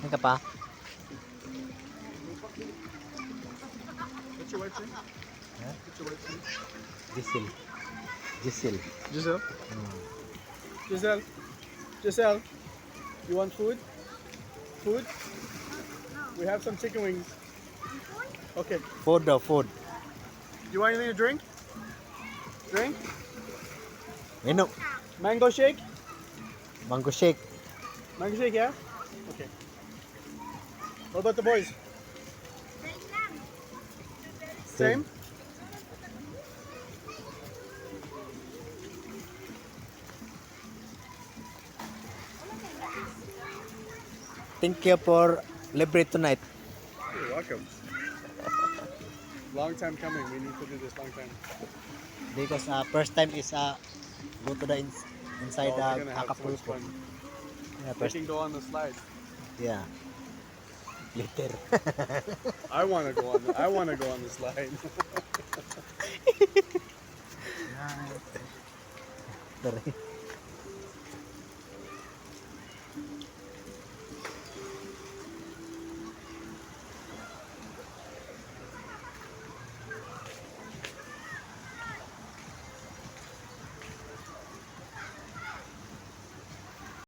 Ano ka pa? What's your wife's name? Huh? What's your wife's name? Giselle. Giselle. Giselle. Hmm. Giselle. Giselle. You want food? Food? We have some chicken wings. Okay. Food daw, food. You want anything to drink? Drink? Inom. Mango shake? Mango shake. Mango shake, yeah? Okay. What about the boys? Same? Thank you for libre tonight. You're welcome. Long time coming. We need to do this long time. Because first time is go to the inside Oh, they're gonna have so much Acapulco. fun. Yeah, They first, can go on the slide. yeah. Later. I want to go on. I want to go on the slide. Sorry.